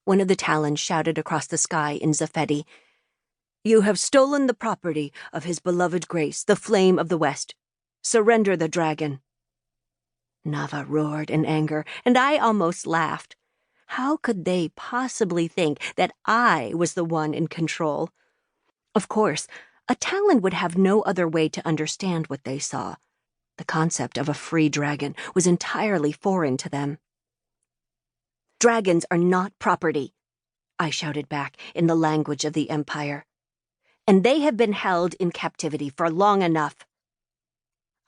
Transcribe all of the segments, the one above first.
One of the Talons shouted across the sky in Zefed, "You have stolen the property of his beloved grace, the flame of the west. Surrender the dragon." Naava roared in anger, and I almost laughed. How could they possibly think that I was the one in control? Of course, a Talon would have no other way to understand what they saw. The concept of a free dragon was entirely foreign to them. "Dragons are not property," I shouted back in the language of the Empire. "And they have been held in captivity for long enough."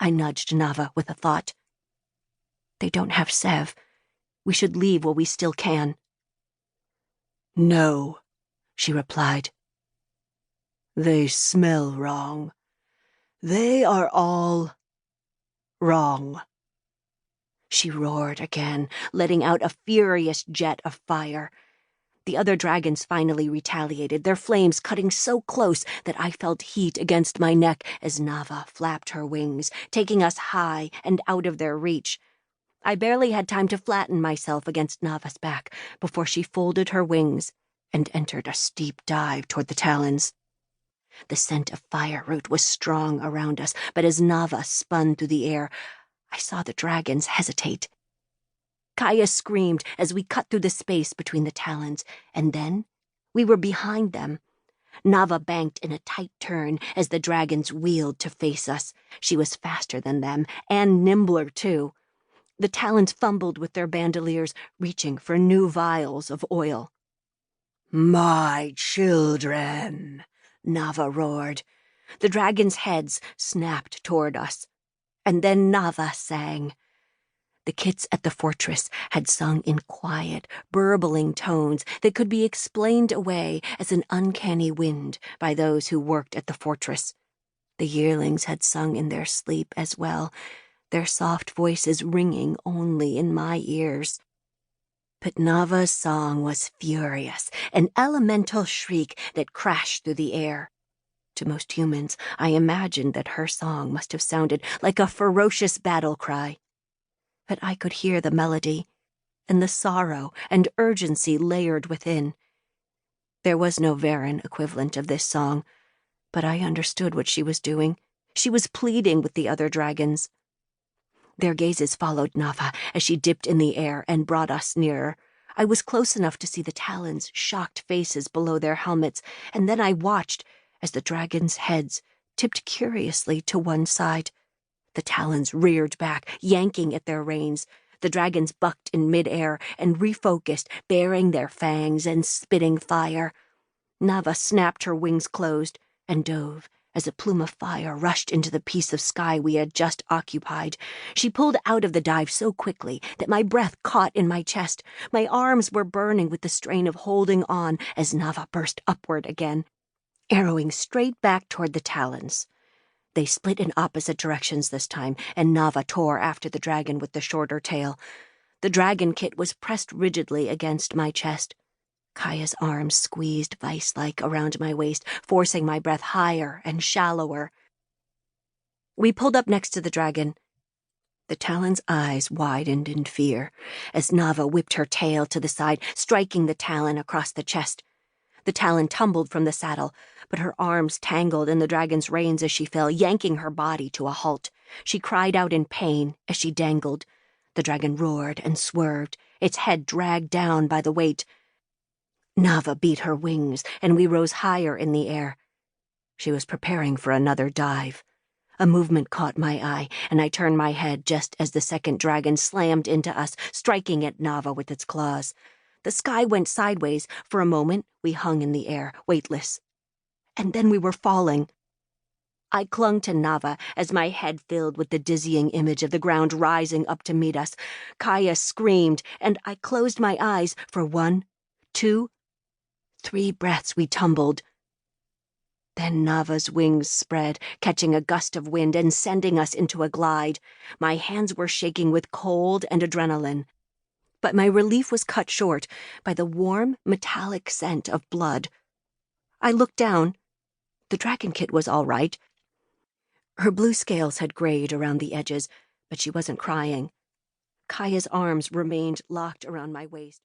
I nudged Naava with a thought. "They don't have Sev. We should leave while we still can." "No," she replied. "They smell wrong. They are all wrong." She roared again, letting out a furious jet of fire. The other dragons finally retaliated, their flames cutting so close that I felt heat against my neck as Naava flapped her wings, taking us high and out of their reach. I barely had time to flatten myself against Naava's back before she folded her wings and entered a steep dive toward the Talons. The scent of fire root was strong around us, but as Naava spun through the air, I saw the dragons hesitate. Kaia screamed as we cut through the space between the Talons, and then we were behind them. Naava banked in a tight turn as the dragons wheeled to face us. She was faster than them, and nimbler, too. The Talons fumbled with their bandoliers, reaching for new vials of oil. "My children," Naava roared. The dragons' heads snapped toward us. And then Naava sang. The kits at the fortress had sung in quiet, burbling tones that could be explained away as an uncanny wind by those who worked at the fortress. The yearlings had sung in their sleep as well, their soft voices ringing only in my ears. But Naava's song was furious, an elemental shriek that crashed through the air. To most humans, I imagined that her song must have sounded like a ferocious battle cry. But I could hear the melody, and the sorrow and urgency layered within. There was no Maren equivalent of this song, but I understood what she was doing. She was pleading with the other dragons. Their gazes followed Naava as she dipped in the air and brought us nearer. I was close enough to see the Talons' shocked faces below their helmets, and then I watched as the dragons' heads tipped curiously to one side. The Talons reared back, yanking at their reins. The dragons bucked in midair and refocused, baring their fangs and spitting fire. Naava snapped her wings closed and dove as a plume of fire rushed into the piece of sky we had just occupied. She pulled out of the dive so quickly that my breath caught in my chest. My arms were burning with the strain of holding on as Naava burst upward again, arrowing straight back toward the Talons. They split in opposite directions this time, and Naava tore after the dragon with the shorter tail. The dragon kit was pressed rigidly against my chest. Kaia's arms squeezed vice-like around my waist, forcing my breath higher and shallower. We pulled up next to the dragon. The Talon's eyes widened in fear as Naava whipped her tail to the side, striking the Talon across the chest. The Talon tumbled from the saddle, but her arms tangled in the dragon's reins as she fell, yanking her body to a halt. She cried out in pain as she dangled. The dragon roared and swerved, its head dragged down by the weight. Naava beat her wings, and we rose higher in the air. She was preparing for another dive. A movement caught my eye, and I turned my head just as the second dragon slammed into us, striking at Naava with its claws. The sky went sideways. For a moment, we hung in the air, weightless. And then we were falling. I clung to Naava as my head filled with the dizzying image of the ground rising up to meet us. Kaia screamed, and I closed my eyes for 1, 2, 3 breaths. We tumbled. Then Naava's wings spread, catching a gust of wind and sending us into a glide. My hands were shaking with cold and adrenaline. But my relief was cut short by the warm, metallic scent of blood. I looked down. The dragon kit was all right. Her blue scales had grayed around the edges, but she wasn't crying. Kaia's arms remained locked around my waist.